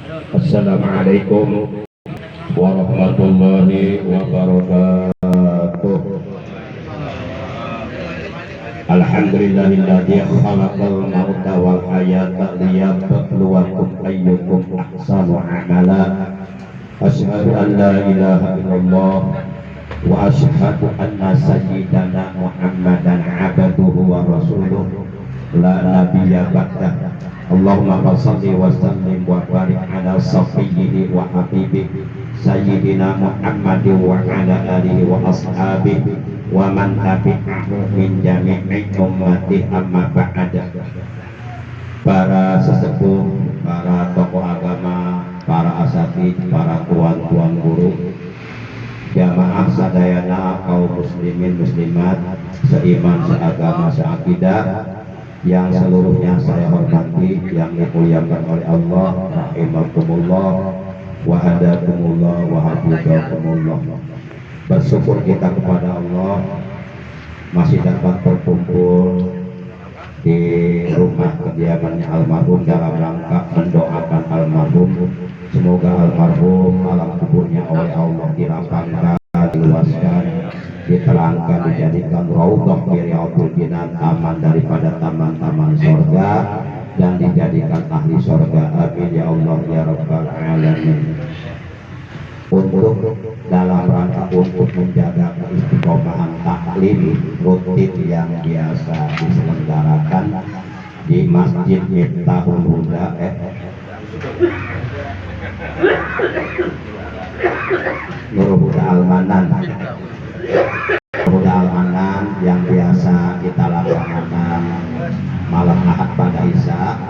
Assalamualaikum warahmatullahi wabarakatuh. Alhamdulillahilladzi khalaqal mauta wal hayata liyabluwakum ayyukum ahsanu amala. Asyhadu an la ilaha illallah wa asyhadu anna sayyidana Muhammadan abduhu wa rasuluh la nabiyya ba'dah. Allahumma shalli wa sallim wa barik ala sayyidi wa habibi sayyidina Muhammad wa ala alihi wa ashabihi wa man tabi'ahu min jami'i ummati amma ba'da. Para sesepuh, para tokoh agama, para asatidz, para tuan-tuan guru, jamaah sadayana kaum muslimin muslimat seiman seagama seakidah yang seluruhnya saya hormati, yang dimuliakan oleh Allah, rahimakumullah wa hadakumullah wa hafizakumullah. Bersyukur kita kepada Allah masih dapat berkumpul di rumah kediamannya almarhum dalam rangka mendoakan almarhum. Semoga almarhum alam kuburnya oleh Allah dilapangkan, diluaskan, diterangkan, dijadikan raudhah fi riyadhil jinan, taman daripada taman-taman surga, dan dijadikan ahli surga. Amin ya Allah ya rabbal alamin. Untuk dalam rangka untuk menjaga keistiqomahan taklim rutin yang biasa diselenggarakan di Masjid Miftahul Huda Nurul Huda Al-Manan yang biasa kita laksanakan malam Ahad pada Isya.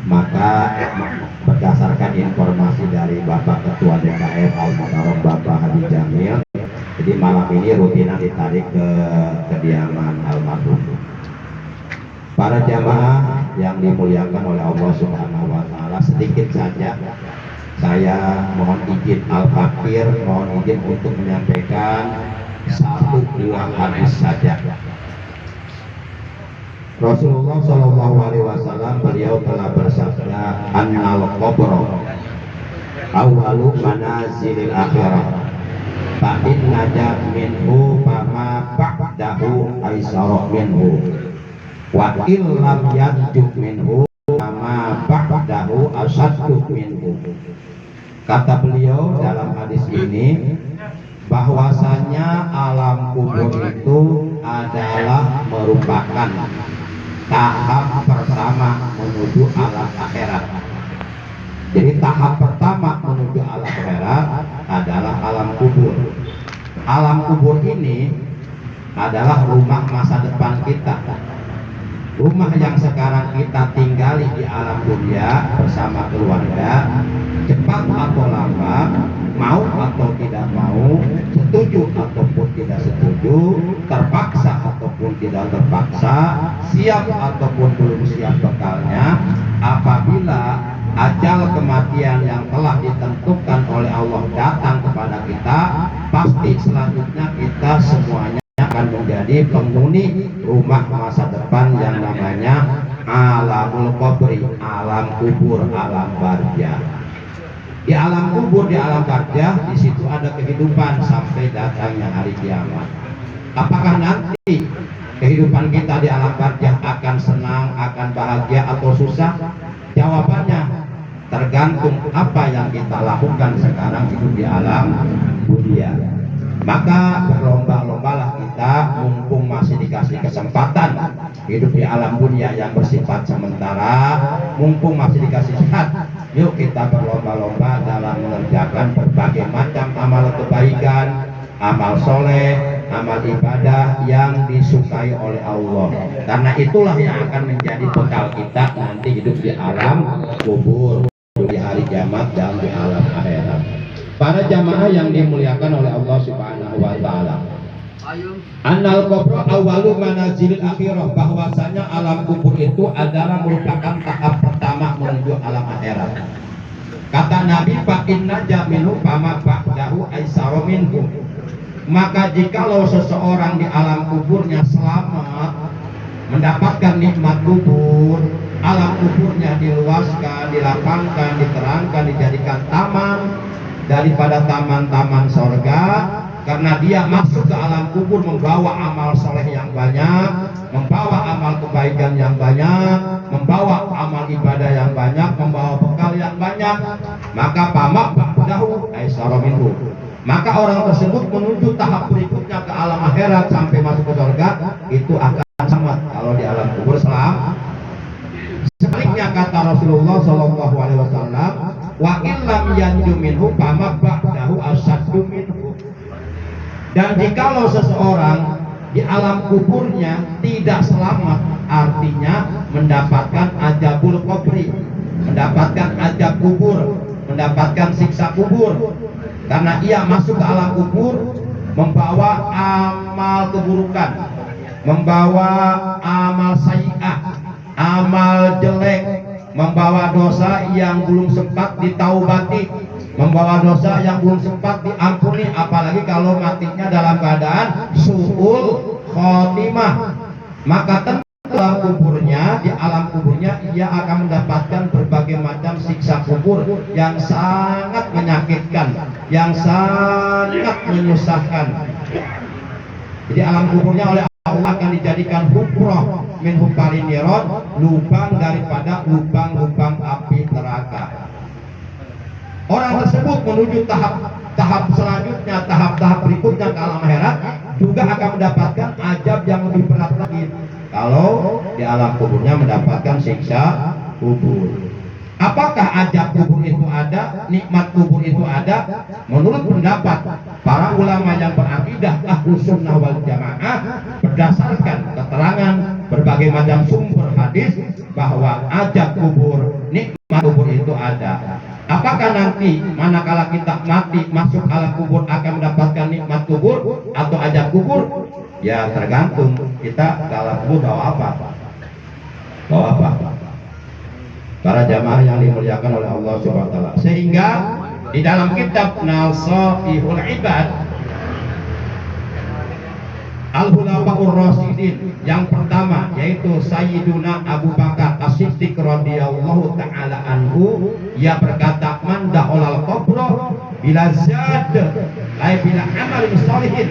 Maka berdasarkan informasi dari Bapak Ketua DKM Al-Mukarram Bapak Hadi Jamil, jadi malam ini rutinan ditarik ke kediaman almarhum. Para jamaah yang dimuliakan oleh Allah Subhanahu wa taala, sedikit saja saya mohon izin Al-Fakir, mohon izin untuk menyampaikan 1-2 hadis saja. Rasulullah Shallallahu Alaihi Wasallam beliau telah bersabda, annal qabra awwalu manazilil akhirah, fa in najat minhu fama ba'dahu aisara minhu, wa in lam yanjuh minhu fama ba'dahu asaddu minhu. Kata beliau dalam hadis ini bahwasanya alam kubur itu adalah merupakan tahap pertama menuju alam akhirat. Jadi tahap pertama menuju alam akhirat adalah alam kubur. Alam kubur ini adalah rumah masa depan kita. Rumah yang sekarang kita tinggali di alam dunia bersama keluarga, cepat atau lambat, mau atau tidak mau, setuju ataupun tidak setuju, terpaksa ataupun tidak terpaksa, siap ataupun belum siap bekalnya, apabila ajal kematian yang telah ditentukan oleh Allah datang kepada kita, pasti selanjutnya kita semuanya akan menjadi penghuni rumah masa depan yang namanya alamul qabri, alam kubur, alam barzah. Di alam kubur, di alam barzah, di situ ada kehidupan sampai datangnya hari kiamat. Apakah nanti kehidupan kita di alam barzah akan senang, akan bahagia atau susah? Jawabannya tergantung apa yang kita lakukan sekarang hidup di alam dunia. Maka berlomba-lombalah kita, mumpung masih dikasih kesempatan hidup di alam dunia yang bersifat sementara, mumpung masih dikasih sehat, yuk kita berlomba-lomba dalam mengerjakan berbagai macam amal kebaikan, amal soleh, amal ibadah yang disukai oleh Allah. Karena itulah yang akan menjadi bekal kita nanti hidup di alam kubur, di hari kiamat, dan di alam akhirat. Para jamaah yang dimuliakan oleh Allah Subhanahu wa taala, annal qabra awwalu manazilil akhirah, bahwasanya alam kubur itu adalah merupakan tahap pertama menuju alam akhirat. Kata Nabi, fa inna jaminu fama ba'dahu aisara minhu. Maka jikalau seseorang di alam kuburnya selamat, mendapatkan nikmat kubur, alam kuburnya diluaskan, dilapangkan, diterangkan, dijadikan taman daripada taman-taman sorga, karena dia masuk ke alam kubur membawa amal soleh yang banyak, membawa amal kebaikan yang banyak, membawa amal ibadah yang banyak, membawa bekal yang banyak. Maka pamak ba'dahu aisara minhu, maka orang tersebut menuju tahap berikutnya ke alam akhirat sampai masuk ke surga itu akan selamat kalau di alam kubur selamat. Sebaliknya kata Rasulullah Shallallahu Alaihi Wasallam, wa illam yanju minhu pamak ba'dahu asaddu minhu. Dan jikalau seseorang di alam kuburnya tidak selamat, artinya mendapatkan azabul kubri, mendapatkan azab kubur, mendapatkan siksa kubur, karena ia masuk ke alam kubur membawa amal keburukan, membawa amal sayyi'ah, amal jelek, membawa dosa yang belum sempat ditaubati, membawa dosa yang belum sempat diampuni, apalagi kalau matinya dalam keadaan su'ul khotimah. Maka tentu di alam kuburnya ia akan mendapatkan berbagai macam siksa kubur yang sangat menyakitkan, yang sangat menyusahkan. Jadi alam kuburnya oleh Allah akan dijadikan hufrah min hufari niron, lubang daripada lubang-lubang api neraka. Orang tersebut menuju tahap selanjutnya, tahap berikutnya ke alam akhirat juga akan mendapatkan azab yang lebih berat lagi kalau di alam kuburnya mendapatkan siksa kubur. Apakah azab kubur itu ada, nikmat kubur itu ada? Menurut pendapat para ulama yang berakidah Ahlus Sunnah wal Jamaah berdasarkan keterangan berbagai macam sumber hadis bahwa azab kubur, nikmat kubur itu ada. Apakah nanti manakala kita mati masuk alam kubur akan mendapatkan nikmat kubur atau azab kubur? Ya tergantung kita ke alam kubur bawa apa? Bawa apa? Para jamaah yang dimuliakan oleh Allah Subhanahu wa taala. Sehingga di dalam kitab Nasaihul Ibad Al-Khulafaur Rasyidin yang pertama yaitu Sayyiduna Abu Bakar As-Siddiq radhiyallahu taala anhu, ia berkata, man da'alal qabra bila zad la bila amalin sholihin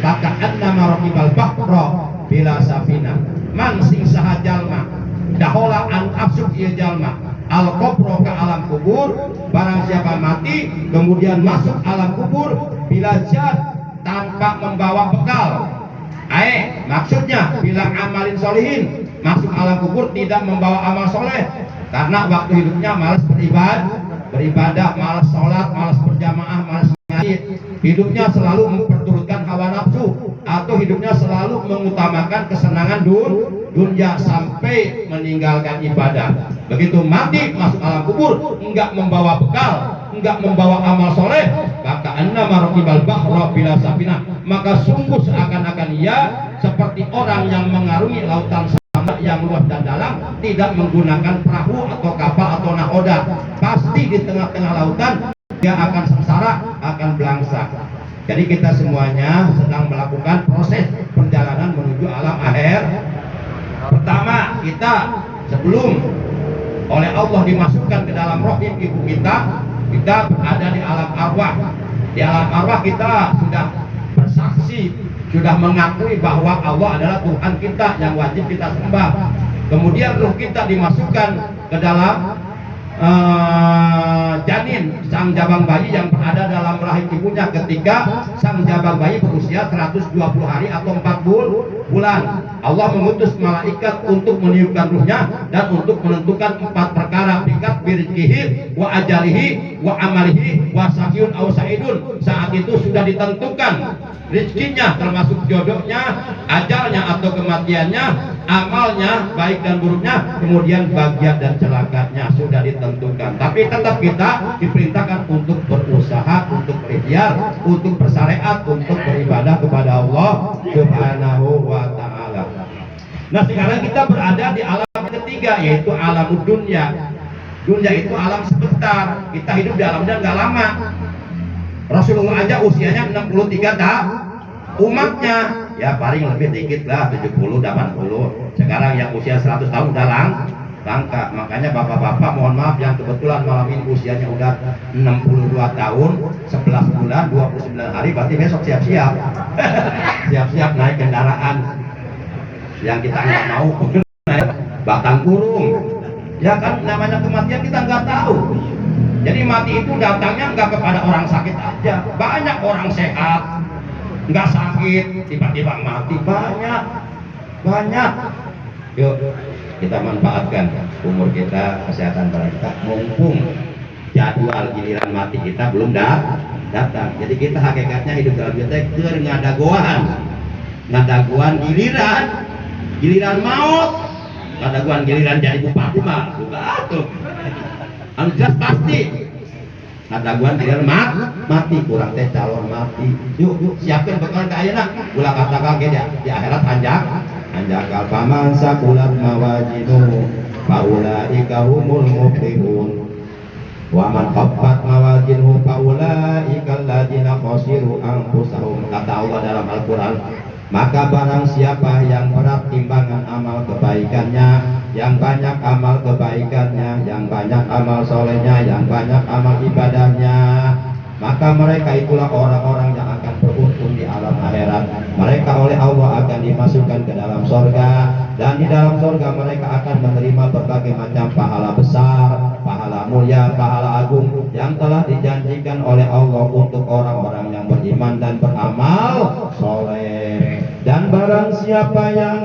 maka annama raqibal bahra bila safina. Man sing saha jalma dahola an absuk ieu jalma al qabra ke alam kubur, barang siapa mati kemudian masuk alam kubur bila zad tanpa membawa bekal. Maksudnya bila amalin solihin, masuk alam kubur tidak membawa amal soleh karena waktu hidupnya malas beribadah, malas sholat, malas berjamaah, malas ngaji, hidupnya selalu memperturutkan hawa nafsu, atau hidupnya selalu mengutamakan kesenangan dunia sampai meninggalkan ibadah. Begitu mati masuk alam kubur enggak membawa bekal, enggak membawa amal soleh, maka annama raqibal bahra bila safina, maka sungguh seakan-akan ia seperti orang yang mengarungi lautan samudra yang luas dan dalam, tidak menggunakan perahu atau kapal atau nahoda. Pasti di tengah-tengah lautan dia akan sengsara, akan belangsa. Jadi kita semuanya sedang melakukan proses perjalanan menuju alam akhir. Pertama, kita sebelum oleh Allah dimasukkan ke dalam rahim ibu kita berada di alam arwah. Di alam arwah kita sudah bersaksi, sudah mengakui bahwa Allah adalah Tuhan kita yang wajib kita sembah. Kemudian ruh kita dimasukkan ke dalam janin sang jabang bayi yang berada dalam rahim ibunya ketika sang jabang bayi berusia 120 hari atau 40 bulan. Allah mengutus malaikat untuk meniupkan ruhnya dan untuk menentukan 4 perkara, bikat birizkihi wa ajalihi wa amalihi wa sahyun aw sa'idun. Saat itu sudah ditentukan rezekinya, termasuk jodohnya, ajalnya atau kematiannya, amalnya baik dan buruknya, kemudian bahagia dan celakanya sudah ditentukan. Tapi tetap kita diperintahkan untuk berusaha, untuk berikhtiar, untuk bersyariat, untuk beribadah kepada Allah Subhanahu wa taala. Nah, sekarang kita berada di alam ketiga, yaitu alam dunia. Dunia itu alam sebentar, kita hidup di alamnya nggak lama. Rasulullah aja usianya 63 tahun, umatnya ya paling lebih dikit lah, 70, 80. Sekarang yang usia 100 tahun udah langka. Makanya bapak-bapak mohon maaf yang kebetulan malam ini usianya udah 62 tahun 11 bulan 29 hari, berarti besok siap-siap siap-siap naik kendaraan yang kita nggak mau naik batang kurung. Ya kan, namanya kematian kita nggak tahu. Jadi mati itu datangnya nggak kepada orang sakit aja, banyak orang sehat nggak sakit tiba-tiba mati, banyak. Yuk kita manfaatkan umur kita, kesehatan kita, mumpung jadwal giliran mati kita belum datang. Jadi kita hakikatnya hidup dalam dunia keur ngadaguan giliran maut, ngadaguan giliran jadi bupati mah buka tuh anu jelas pasti ngadaguan giliran mati, kurang teh calon mati. Yuk siapkan bekal ka ayeuna ulah katakan ge di akhirat anjakal paman sakulat mawajinu faulaika humul muflihun wa man khaffat mawajinu faulaika alladziina khasiru anfusahum. Kata Allah dalam Al-Qur'an, maka barang siapa yang berat timbangan amal kebaikannya, yang banyak amal kebaikannya, yang banyak amal solehnya, yang banyak amal ibadahnya, maka mereka itulah orang-orang yang akan beruntung di alam akhirat. Mereka oleh Allah akan dimasukkan ke dalam sorga, dan di dalam sorga mereka akan menerima berbagai macam pahala besar, pahala mulia, pahala agung yang telah dijanjikan oleh Allah untuk orang-orang yang beriman dan beramal soleh. Dan barang siapa yang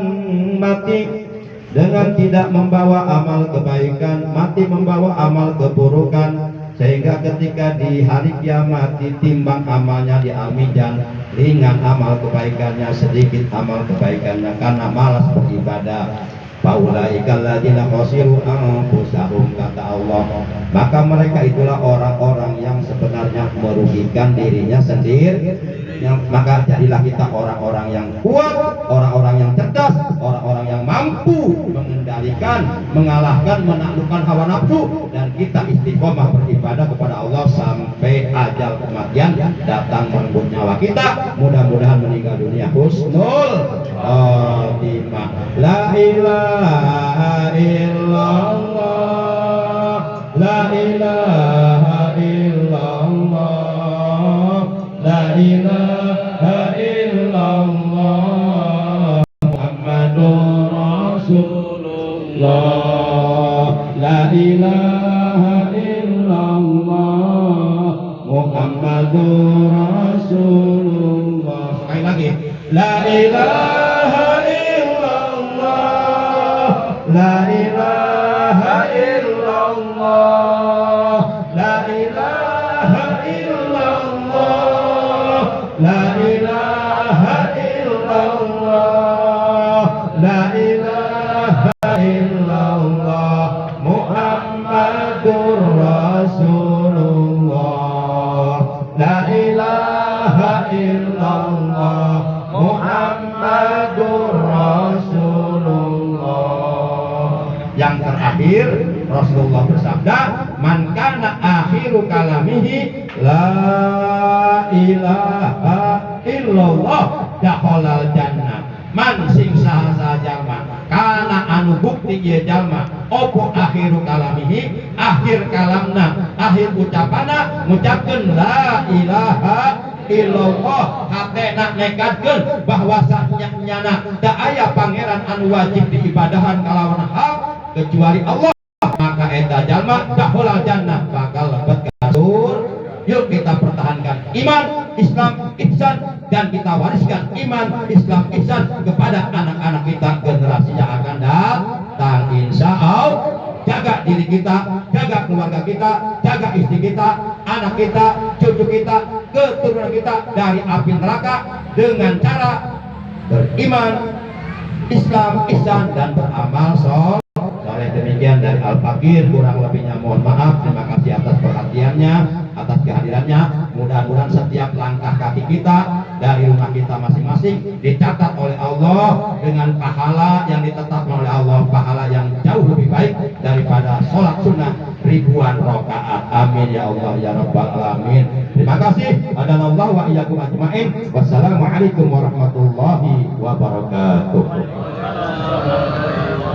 mati dengan tidak membawa amal kebaikan, mati membawa amal keburukan, sehingga ketika di hari kiamat ditimbang amalnya di al-mizan, ringan amal kebaikannya, sedikit amal kebaikannya karena malas beribadah. Faulaika alladziina khasiru anfusahum, kata Allah, maka mereka itulah orang-orang yang sebenarnya merugikan dirinya sendiri. Maka jadilah kita orang-orang yang kuat, orang-orang yang cerdas, orang-orang yang mampu mengendalikan, mengalahkan, menaklukkan hawa nafsu, dan kita istiqomah beribadah kepada Allah sampai ajal kematian datang merenggut nyawa kita. Mudah-mudahan meninggal dunia husnul khotimah. La ilaha illallah, la ilaha illallah, la ilaha illallah, Muhammadur Rasulullah, la ilaha illallah, Muhammadur Rasulullah. Sekali lagi, la ilaha illallah, la ilaha illallah, la ilaha illallah, la ilaha illallah, la ilaha illallah, Muhammadur Rasulullah, la ilaha illallah, Muhammadur Rasulullah. Yang terakhir Rasulullah bersabda, man kana akhiru kalamihi la ilaha illallah dakhalal jannah. Man sing saha jalma kana anu bukti ieu jalma opo akhiru kalamihi, akhir kalamna, akhir ucapana ngucapkeun la ilaha illallah, hatena nekatkeun bahwasanya nyana da aya pangeran anu wajib diibadahan kalawan hak kecuali Allah, maka eta jalma dakhalal jannah, bakal lebet ka surga. Yuk kita pertahankan iman, Islam, ihsan, dan kita wariskan iman, Islam, ihsan kepada anak-anak kita, generasi yang akan datang. Insya Allah jaga diri kita, jaga keluarga kita, jaga istri kita, anak kita, cucu kita, keturunan kita dari api neraka dengan cara beriman, Islam, ihsan, dan beramal soleh. Demikian dari Al-Fakir, kurang lebihnya mohon maaf. Terima kasih atas perhatiannya, atas kehadirannya. Mudah-mudahan setiap langkah kaki kita dari rumah kita masing-masing dicatat oleh Allah dengan pahala yang ditetapkan oleh Allah, pahala yang jauh lebih baik daripada sholat sunnah ribuan rakaat. Amin ya Allah ya Rabbal alamin. Terima kasih. Hadanallahu wa iyyakum ajmain. Wassalamualaikum warahmatullahi wabarakatuh.